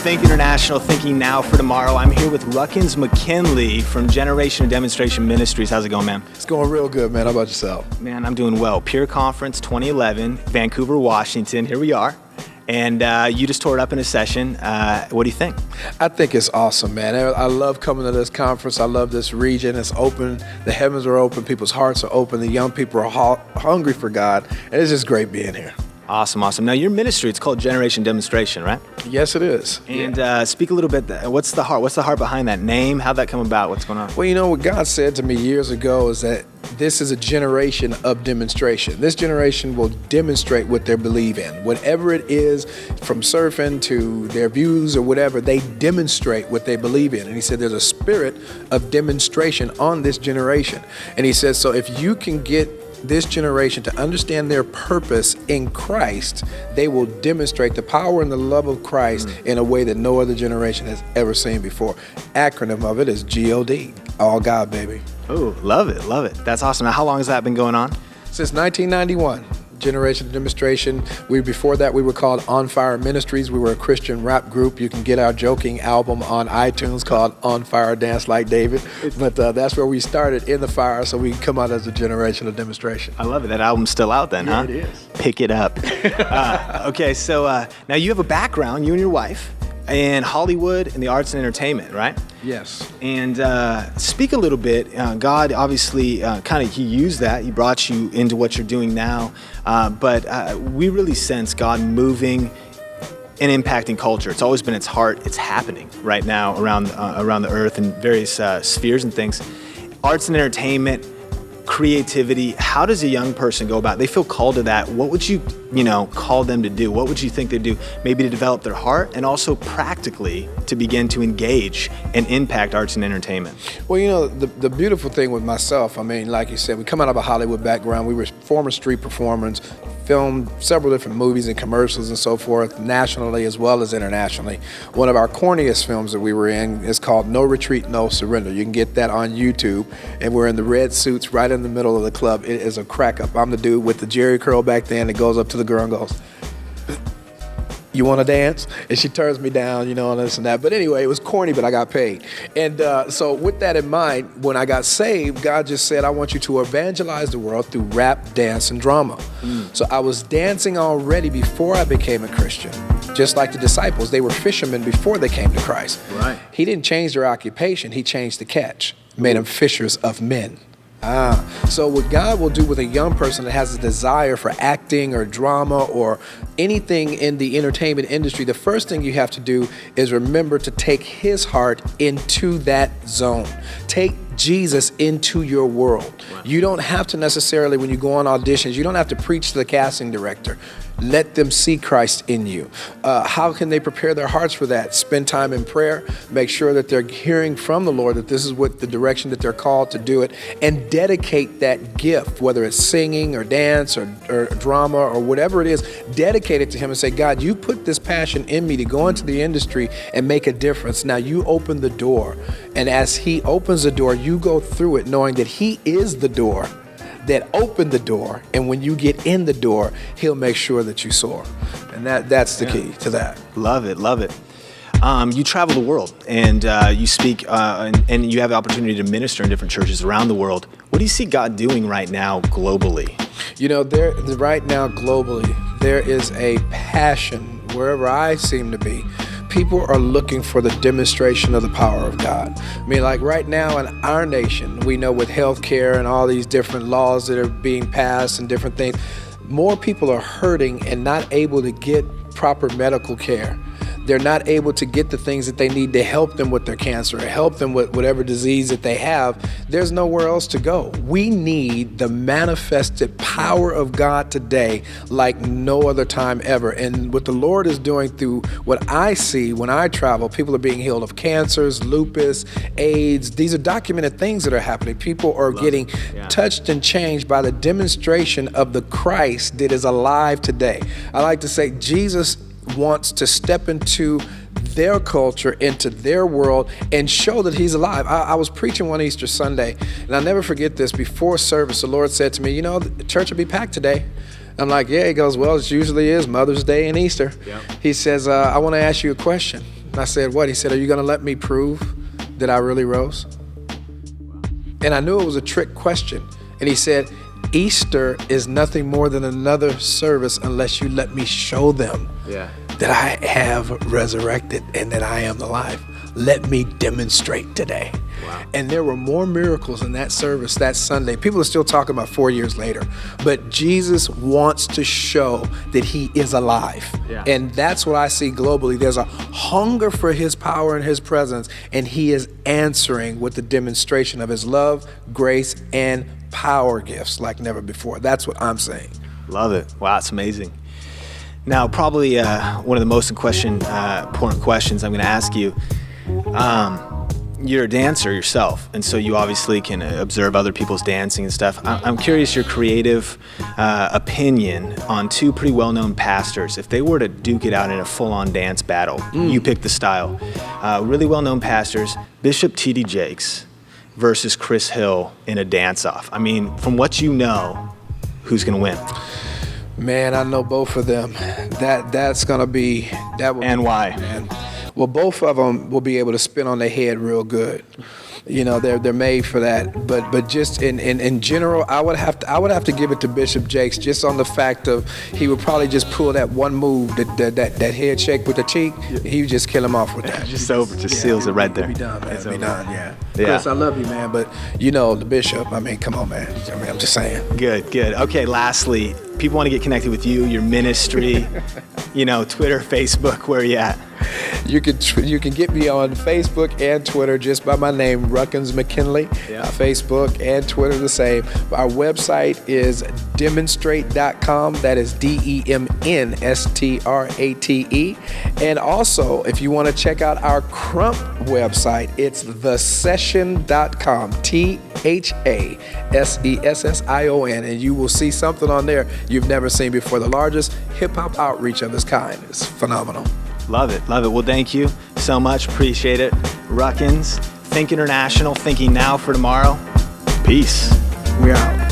THiNK International, Thinking Now for Tomorrow. I'm here with Ruckins McKinley from Generation and Demonstration Ministries. How's it going, man? It's going real good, man. How about yourself? Man, I'm doing well. Peer Conference 2011, Vancouver, Washington. Here we are. And you just tore it up in a session. What do you think? I think it's awesome, man. I love coming to this conference. I love this region. It's open. The heavens are open. People's hearts are open. The young people are hungry for God. And it's just great being here. Awesome, awesome. Now, your ministry, it's called Generation Demonstration, right? Yes, it is. And speak a little bit, what's the heart behind that name? How'd that come about? What's going on? Well, you know, what God said to me years ago is that this is a generation of demonstration. This generation will demonstrate what they believe in. Whatever it is, from surfing to their views or whatever, they demonstrate what they believe in. And he said there's a spirit of demonstration on this generation. And he says, so if you can get this generation to understand their purpose in Christ, they will demonstrate the power and the love of Christ in a way that no other generation has ever seen before. Acronym of it is GOD, all God, baby. Oh, love it, love it. That's awesome. Now, how long has that been going on? Since 1991. Generation Demonstration. Before that, we were called On Fire Ministries. We were a Christian rap group. You can get our joking album on iTunes called On Fire Dance Like David. But that's where we started, in the fire, so we can come out as a generation of demonstration. I love it. That album's still out then, huh? It is. Pick it up. Okay, so now you have a background, you and your wife, in Hollywood and the arts and entertainment, right? Yes. And speak a little bit. God obviously He used that. He brought you into what you're doing now. But we really sense God moving and impacting culture. It's always been its heart. It's happening right now around the earth in various spheres and things. Arts and entertainment, creativity. How does a young person go about it? They feel called to that. What would you call them to do? What would you think they'd do? Maybe to develop their heart and also practically to begin to engage and impact arts and entertainment. Well, you know, the beautiful thing with myself, I mean, like you said, we come out of a Hollywood background. We were former street performers, filmed several different movies and commercials and so forth, nationally as well as internationally. One of our corniest films that we were in is called No Retreat, No Surrender. You can get that on YouTube, and we're in the red suits right in the middle of the club. It is a crack up. I'm the dude with the Jerry curl back then that goes up to the girl and goes, "You want to dance?" And she turns me down, and this and that. But anyway, it was corny, but I got paid. And so with that in mind, when I got saved, God just said, I want you to evangelize the world through rap, dance, and drama. So I was dancing already before I became a Christian. Just like the disciples, they were fishermen before they came to Christ. Right. He didn't change their occupation. He changed the catch, made them fishers of men. So what God will do with a young person that has a desire for acting or drama or anything in the entertainment industry, the first thing you have to do is remember to take his heart into that zone. Take Jesus into your world. Right. You don't have to necessarily, when you go on auditions, you don't have to preach to the casting director. Let them see Christ in you. How can they prepare their hearts for that? Spend time in prayer. Make sure that they're hearing from the Lord that this is what the direction that they're called to do it, and dedicate that gift, whether it's singing or dance or drama or whatever it is, dedicate it to him and say, God, you put this passion in me to go into the industry and make a difference. Now you open the door. And as he opens the door, you go through it knowing that he is the door that opened the door, and when you get in the door, he'll make sure that you soar. And that's the key to that. Love it, love it. You travel the world, and you speak, and you have the opportunity to minister in different churches around the world. What do you see God doing right now globally? Right now globally, there is a passion wherever I seem to be. People are looking for the demonstration of the power of God. I mean, like right now in our nation, we know with healthcare and all these different laws that are being passed and different things, more people are hurting and not able to get proper medical care. They're not able to get the things that they need to help them with their cancer or help them with whatever disease that they have. There's nowhere else to go. We need the manifested power of God today like no other time ever. And what the Lord is doing through what I see when I travel, people are being healed of cancers, lupus, AIDS. These are documented things that are happening. People are getting touched and changed by the demonstration of the Christ that is alive today. I like to say Jesus wants to step into their culture, into their world, and show that he's alive. I was preaching one Easter Sunday, and I'll never forget this. Before service, the Lord said to me, the church will be packed today. I'm like, yeah. He goes, well, it usually is Mother's Day and Easter. Yep. He says, I want to ask you a question. And I said, what? He said, are you going to let me prove that I really rose? And I knew it was a trick question. And he said, Easter is nothing more than another service unless you let me show them that I have resurrected and that I am alive. Let me demonstrate today. Wow. And there were more miracles in that service that Sunday. People are still talking about 4 years later. But Jesus wants to show that he is alive. Yeah. And that's what I see globally. There's a hunger for his power and his presence, and he is answering with the demonstration of his love, grace, and power gifts like never before. That's what I'm saying. Love it. Wow, it's amazing. Now, probably one of the most important questions I'm going to ask you. You're a dancer yourself, and so you obviously can observe other people's dancing and stuff. I'm curious your creative opinion on two pretty well-known pastors. If they were to duke it out in a full-on dance battle, you pick the style. Really well-known pastors, Bishop T.D. Jakes versus Chris Hill in a dance-off. I mean, from what you know, who's going to win? Man, I know both of them. That's going to be... And why? Man. Well, both of them will be able to spin on their head real good. They're made for that. But just in general, I would have to give it to Bishop Jakes just on the fact of he would probably just pull that one move, that head shake with the cheek. He would just kill him off with that. Just seals it right there. It'll be done, man. It'll be done, yeah. Chris, I love you, man. But the Bishop. I mean, come on, man. I'm just saying. Good. Okay. Lastly, people want to get connected with you, your ministry. Twitter, Facebook. Where are you at? You can get me on Facebook and Twitter just by my name, Ruckins McKinley. Yeah. Facebook and Twitter the same. Our website is demonstrate.com. That is DEMNSTRATE. And also, if you want to check out our Crump website, it's thesession.com. THASESSION. And you will see something on there you've never seen before. The largest hip-hop outreach of its kind. It's phenomenal. Love it. Well, thank you so much. Appreciate it. Ruckins, THiNK International, thinking now for tomorrow. Peace. We're out.